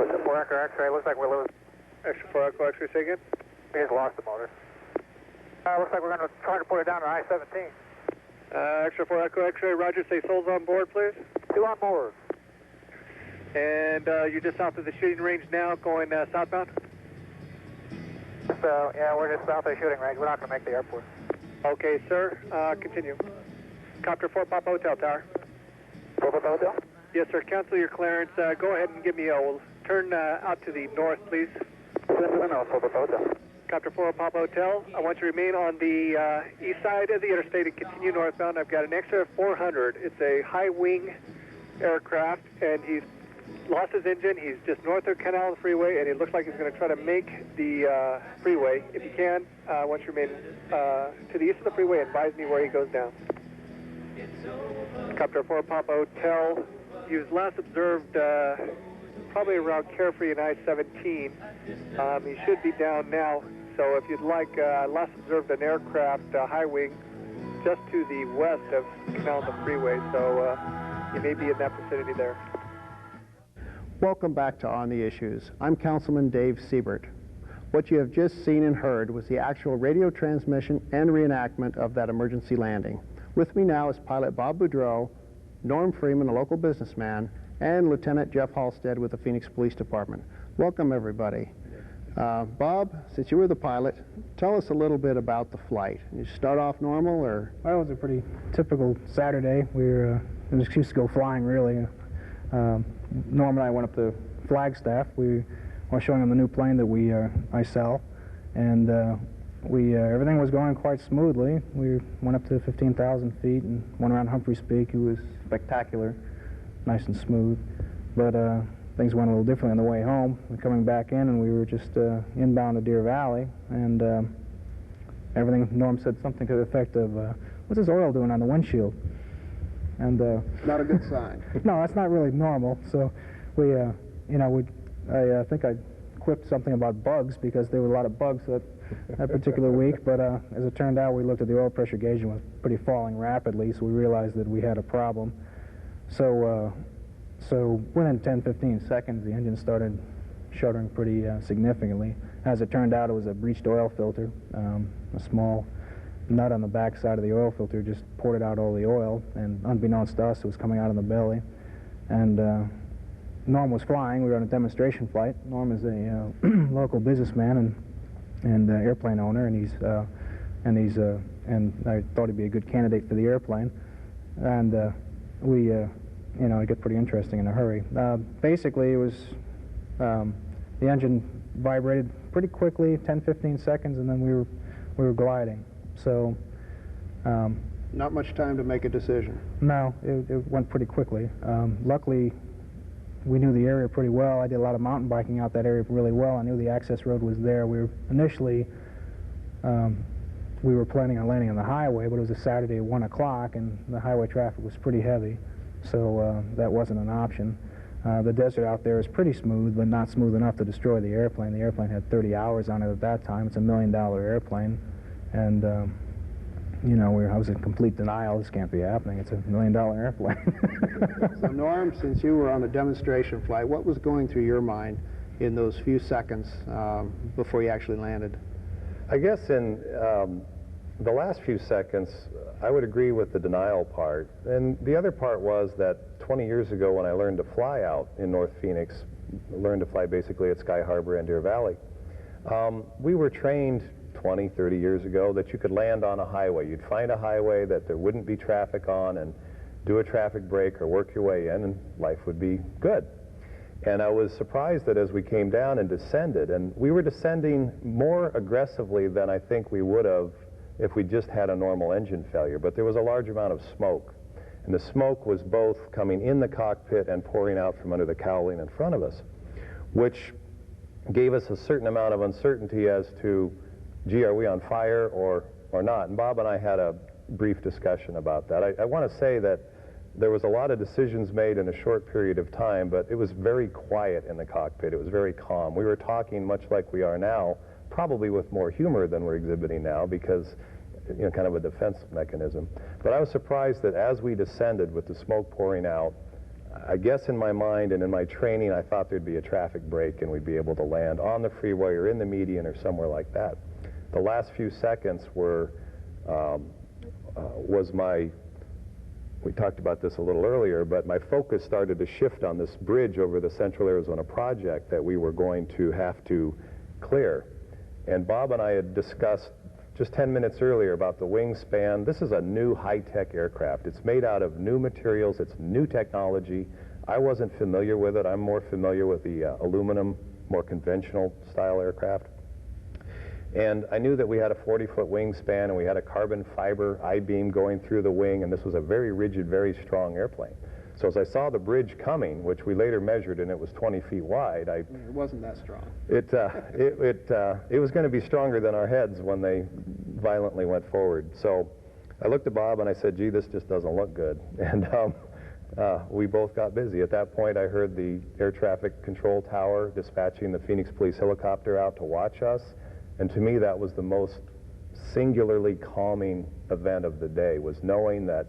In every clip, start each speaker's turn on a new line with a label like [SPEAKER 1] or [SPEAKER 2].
[SPEAKER 1] 4 Echo X-ray, looks like we're losing.
[SPEAKER 2] Extra 4 Echo X-ray, say again?
[SPEAKER 1] We just lost the motor. Looks like we're going to try to put it down to I-17.
[SPEAKER 2] Extra 4 Echo X-ray, roger, say souls on board, please.
[SPEAKER 1] 2 on board.
[SPEAKER 2] And you're just south of the shooting range now, going southbound?
[SPEAKER 1] So, yeah, we're just south of the shooting range. We're not going to make the airport.
[SPEAKER 2] Okay, sir. Continue. Copter 4 Papa Hotel Tower.
[SPEAKER 1] 4 Papa Hotel?
[SPEAKER 2] Yes, sir. Cancel your clearance. Go ahead and give me a turn out to the north, please.
[SPEAKER 1] 4 Papa Hotel.
[SPEAKER 2] Copter 4 Papa Hotel. I want you to remain on the east side of the interstate and continue northbound. I've got an extra 400. It's a high-wing aircraft, and he's lost his engine. He's just north of Canal Freeway, and it looks like he's going to try to make the freeway. If you can, I want you to remain to the east of the freeway. Advise me where he goes down. Copter 4 Papa Hotel. He was last observed probably around Carefree and I-17. He should be down now. So if you'd like, last observed an aircraft, high wing, just to the west of Canal Freeway. So you may be in that vicinity there.
[SPEAKER 3] Welcome back to On the Issues. I'm Councilman Dave Siebert. What you have just seen and heard was the actual radio transmission and reenactment of that emergency landing. With me now is pilot Bob Boudreau, Norm Freeman, a local businessman, and Lieutenant Jeff Halstead with the Phoenix Police Department. Welcome, everybody. Bob, since you were the pilot, tell us a little bit about the flight. You start off normal, or?
[SPEAKER 4] Well, it was a pretty typical Saturday. We were an excuse to go flying, really. Norm and I went up to Flagstaff. We were showing him the new plane that I sell, and everything was going quite smoothly. We went up to 15,000 feet and went around Humphreys Peak. It was spectacular, nice and smooth. But things went a little differently on the way home. We're coming back in, and we were just inbound to Deer Valley, and everything. Norm said something to the effect of, "What's this oil doing on the windshield?" And
[SPEAKER 3] Not a good sign.
[SPEAKER 4] no, that's not really normal. So I think I quipped something about bugs, because there were a lot of bugs that particular week. But as it turned out, we looked at the oil pressure gauge and it was pretty falling rapidly, so we realized that we had a problem. So within 10-15 seconds, the engine started shuddering pretty significantly. As it turned out, it was a breached oil filter. A small nut on the back side of the oil filter just ported out all the oil, and unbeknownst to us, it was coming out in the belly. And Norm was flying. We were on a demonstration flight. Norm is a local businessman and airplane owner, and I thought he'd be a good candidate for the airplane. And it got pretty interesting in a hurry. Basically, it was the engine vibrated pretty quickly, 10-15 seconds, and then we were gliding. So
[SPEAKER 3] Not much time to make a decision.
[SPEAKER 4] no, it went pretty quickly. Luckily, we knew the area pretty well. I did a lot of mountain biking out that area really well. I knew the access road was there. Initially we were planning on landing on the highway, but it was a Saturday at 1 o'clock, and the highway traffic was pretty heavy, so that wasn't an option. The desert out there is pretty smooth, but not smooth enough to destroy the airplane. The airplane had 30 hours on it at that time. It's a $1 million airplane, and I was in complete denial. This can't be happening. It's a $1 million airplane.
[SPEAKER 3] So Norm, since you were on the demonstration flight, what was going through your mind in those few seconds before you actually landed?
[SPEAKER 5] I guess in the last few seconds, I would agree with the denial part. And the other part was that 20 years ago, when I learned to fly out in North Phoenix, learned to fly basically at Sky Harbor and Deer Valley, we were trained 20, 30 years ago that you could land on a highway. You'd find a highway that there wouldn't be traffic on and do a traffic break or work your way in, and life would be good. And I was surprised that as we came down and descended, and we were descending more aggressively than I think we would have if we just had a normal engine failure, but there was a large amount of smoke. And the smoke was both coming in the cockpit and pouring out from under the cowling in front of us, which gave us a certain amount of uncertainty as to, gee, are we on fire or not? And Bob and I had a brief discussion about that. I want to say that there was a lot of decisions made in a short period of time, but it was very quiet in the cockpit. It was very calm. We were talking much like we are now, probably with more humor than we're exhibiting now, because kind of a defense mechanism. But I was surprised that as we descended with the smoke pouring out, I guess in my mind and in my training, I thought there'd be a traffic break and we'd be able to land on the freeway or in the median or somewhere like that. The last few seconds were, we talked about this a little earlier, but my focus started to shift on this bridge over the Central Arizona project that we were going to have to clear. And Bob and I had discussed just 10 minutes earlier about the wingspan. This is a new high-tech aircraft. It's made out of new materials. It's new technology. I wasn't familiar with it. I'm more familiar with the aluminum, more conventional style aircraft. And I knew that we had a 40-foot wingspan and we had a carbon fiber I-beam going through the wing, and this was a very rigid, very strong airplane. So as I saw the bridge coming, which we later measured and it was 20 feet wide,
[SPEAKER 3] It wasn't that strong.
[SPEAKER 5] it was going to be stronger than our heads when they violently went forward. So I looked at Bob and I said, gee, this just doesn't look good. And we both got busy. At that point, I heard the air traffic control tower dispatching the Phoenix police helicopter out to watch us. And to me, that was the most singularly calming event of the day, was knowing that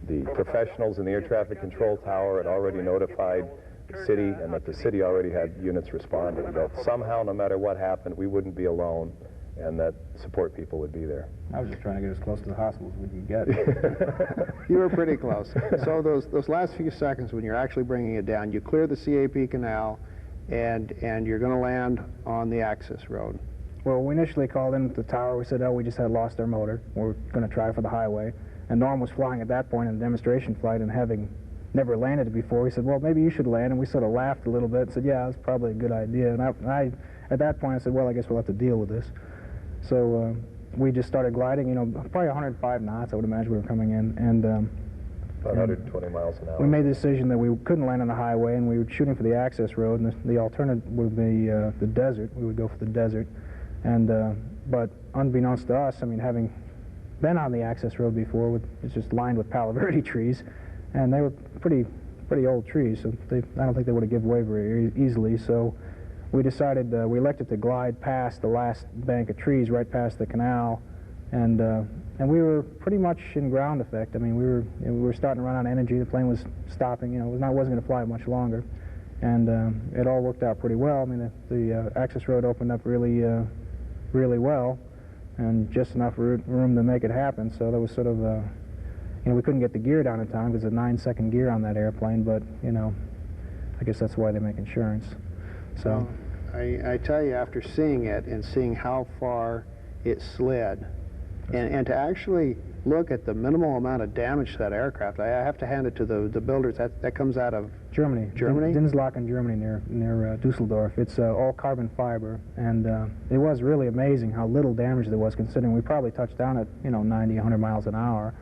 [SPEAKER 5] the professionals in the air traffic control tower had already notified the city and that the city already had units responding, that somehow, no matter what happened, we wouldn't be alone and that support people would be there.
[SPEAKER 4] I was just trying to get as close to the hospital as we could get.
[SPEAKER 3] You were pretty close. So those last few seconds when you're actually bringing it down, you clear the CAP canal and you're going to land on the access road.
[SPEAKER 4] Well, we initially called in at the tower. We said, oh, we just had lost our motor. We're going to try for the highway. And Norm was flying at that point in a demonstration flight, and having never landed it before, he said, well, maybe you should land. And we sort of laughed a little bit and said, yeah, that's probably a good idea. And I at that point, I said, well, I guess we'll have to deal with this. So we just started gliding, probably 105 knots, I would imagine we were coming in. And
[SPEAKER 5] about 120 miles an hour.
[SPEAKER 4] We made the decision that we couldn't land on the highway, and we were shooting for the access road, and the alternative would be the desert. We would go for the desert. And but unbeknownst to us, I mean, having been on the access road before, it's just lined with Palo Verde trees, and they were pretty old trees, so I don't think they would have given way very easily. So we decided, we elected to glide past the last bank of trees, right past the canal, and we were pretty much in ground effect. I mean, we were starting to run out of energy. The plane was stopping. It wasn't going to fly much longer, and it all worked out pretty well. I mean, the access road opened up really well, and just enough room to make it happen. So there was sort of we couldn't get the gear down in time because it's a 9-second gear on that airplane, but I guess that's why they make insurance. So
[SPEAKER 3] I tell you, after seeing it and seeing how far it slid, and to actually look at the minimal amount of damage to that aircraft, I have to hand it to the builders. That comes out of
[SPEAKER 4] Germany.
[SPEAKER 3] Germany?
[SPEAKER 4] Dinslaken, Germany, near Dusseldorf. It's all carbon fiber, and it was really amazing how little damage there was, considering we probably touched down at 90, 100 miles an hour,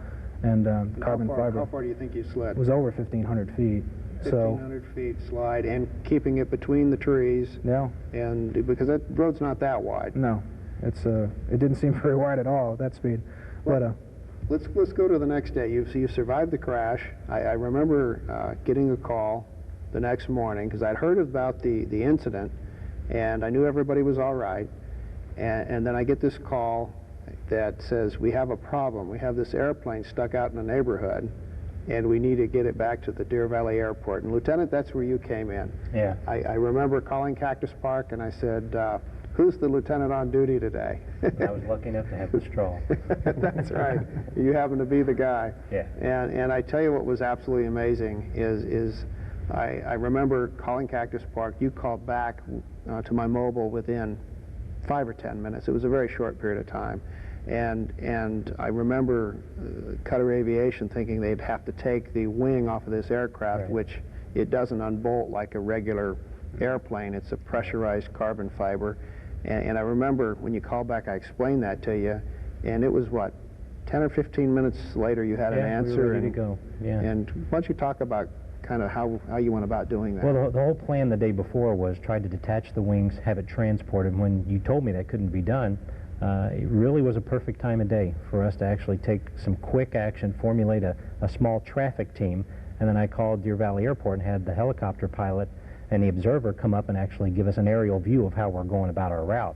[SPEAKER 4] and carbon fiber.
[SPEAKER 3] How far do you think you slid?
[SPEAKER 4] It was over 1,500 feet.
[SPEAKER 3] 1,500 feet slide, and keeping it between the trees.
[SPEAKER 4] Yeah.
[SPEAKER 3] And because that road's not that wide.
[SPEAKER 4] No, it didn't seem very wide at all at that speed.
[SPEAKER 3] Well, but let's go to the next day. You survived the crash. I remember getting a call the next morning because I'd heard about the incident, and I knew everybody was all right. And then I get this call that says, we have a problem. We have this airplane stuck out in the neighborhood, and we need to get it back to the Deer Valley Airport. And Lieutenant, that's where you came in.
[SPEAKER 4] Yeah.
[SPEAKER 3] I remember calling Cactus Park, and I said, who's the lieutenant on duty today?
[SPEAKER 6] I was lucky enough to have the stroll.
[SPEAKER 3] That's right. You happen to be the guy.
[SPEAKER 6] Yeah.
[SPEAKER 3] And I tell you what was absolutely amazing is I remember calling Cactus Park. You called back to my mobile within 5 or 10 minutes. It was a very short period of time. And I remember Cutter Aviation thinking they'd have to take the wing off of this aircraft,
[SPEAKER 6] right,
[SPEAKER 3] which it doesn't unbolt like a regular airplane. It's a pressurized carbon fiber. And I remember when you called back, I explained that to you, and it was, what, 10 or 15 minutes later you had an answer?
[SPEAKER 6] We were ready to go. Yeah.
[SPEAKER 3] And why don't you talk about kind of how you went about doing that?
[SPEAKER 6] Well, the whole plan the day before was try to detach the wings, have it transported. When you told me that couldn't be done, it really was a perfect time of day for us to actually take some quick action, formulate a small traffic team, and then I called Deer Valley Airport and had the helicopter pilot and the observer come up and actually give us an aerial view of how we're going about our route.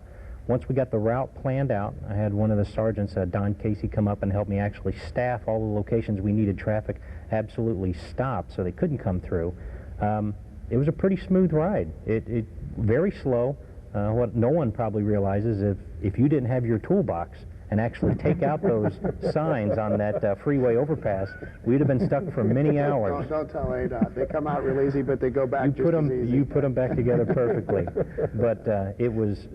[SPEAKER 6] once we got the route planned out, I had one of the sergeants, Don Casey, come up and help me actually staff all the locations we needed traffic absolutely stopped so they couldn't come through. It was a pretty smooth ride. It very slow. What no one probably realizes, if you didn't have your toolbox and actually take out those signs on that freeway overpass, we'd have been stuck for many hours.
[SPEAKER 3] Don't tell ADOT. They come out real easy, but they go back just as easy.
[SPEAKER 6] You put them back together perfectly. But it was,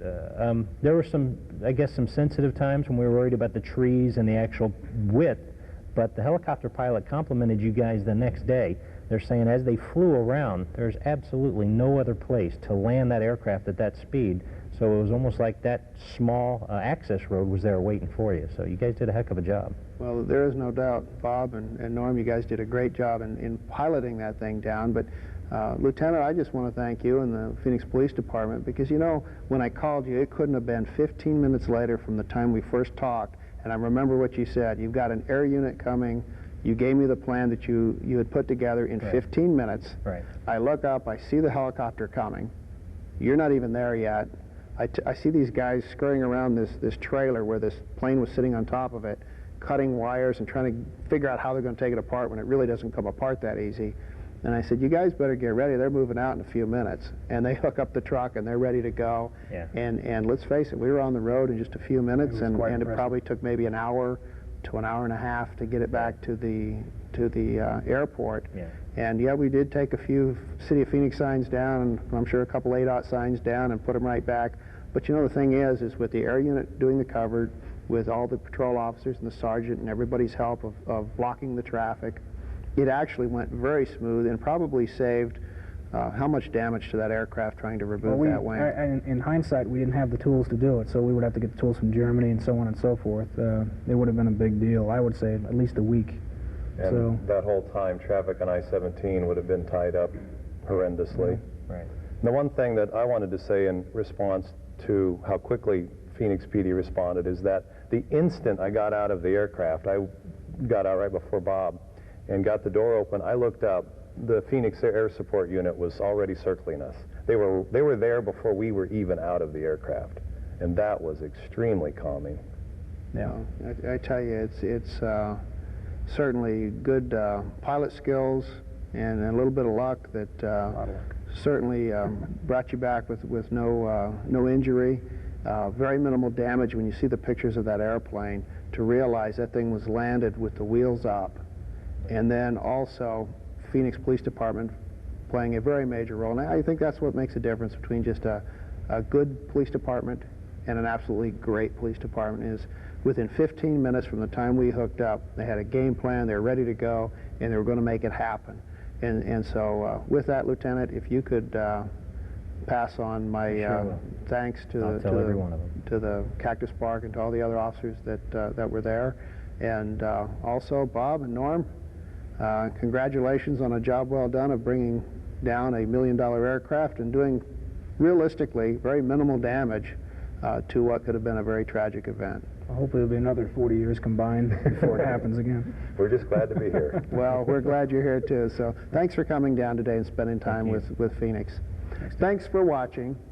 [SPEAKER 6] there were some, I guess, some sensitive times when we were worried about the trees and the actual width, but the helicopter pilot complimented you guys the next day. They're saying as they flew around, there's absolutely no other place to land that aircraft at that speed. So it was almost like that small access road was there waiting for you. So you guys did a heck of a job.
[SPEAKER 3] Well, there is no doubt, Bob and Norm, you guys did a great job in piloting that thing down. But Lieutenant, I just want to thank you and the Phoenix Police Department, because, you know, when I called you, it couldn't have been 15 minutes later from the time we first talked. And I remember what you said. You've got an air unit coming. You gave me the plan that you had put together in 15 minutes.
[SPEAKER 6] Right.
[SPEAKER 3] I look up, I see the helicopter coming. You're not even there yet. I see these guys scurrying around this trailer where this plane was sitting on top of it, cutting wires and trying to figure out how they're going to take it apart when it really doesn't come apart that easy. And I said, you guys better get ready. They're moving out in a few minutes. And they hook up the truck and they're ready to go.
[SPEAKER 6] Yeah.
[SPEAKER 3] And let's face it, we were on the road in just a few minutes, and it probably took maybe an hour to an hour and a half to get it back to the airport.
[SPEAKER 6] Yeah.
[SPEAKER 3] And yeah, we did take a few City of Phoenix signs down, and I'm sure a couple ADOT signs down, and put them right back. But you know, the thing is with the air unit doing the cover, with all the patrol officers and the sergeant and everybody's help of blocking the traffic, it actually went very smooth and probably saved how much damage to that aircraft trying to reboot that wing?
[SPEAKER 4] In hindsight, we didn't have the tools to do it, so we would have to get the tools from Germany and so on and so forth. It would have been a big deal. I would say at least a week.
[SPEAKER 5] And
[SPEAKER 4] so
[SPEAKER 5] that whole time, traffic on I-17 would have been tied up horrendously.
[SPEAKER 6] Right.
[SPEAKER 5] The one thing that I wanted to say in response to how quickly Phoenix PD responded is that the instant I got out of the aircraft, I got out right before Bob and got the door open, I looked up. The Phoenix Air Support Unit was already circling us. They were there before we were even out of the aircraft, and that was extremely calming.
[SPEAKER 3] Yeah, I tell you, it's certainly good pilot skills and a little bit of luck that certainly brought you back with no injury. Very minimal damage when you see the pictures of that airplane, to realize that thing was landed with the wheels up. And then also Phoenix Police Department playing a very major role. And I think that's what makes a difference between just a good police department and an absolutely great police department, is within 15 minutes from the time we hooked up, they had a game plan, they were ready to go, and they were going to make it happen. And so with that, Lieutenant, if you could pass on my thanks to the Cactus Park and to all the other officers that were there. And also Bob and Norm, congratulations on a job well done of bringing down $1 million aircraft and doing realistically very minimal damage to what could have been a very tragic event.
[SPEAKER 4] Well, hopefully it'll be another 40 years combined before it happens again.
[SPEAKER 5] We're just glad to be here.
[SPEAKER 3] Well, we're glad you're here too. So thanks for coming down today and spending time with Phoenix. Thanks for watching.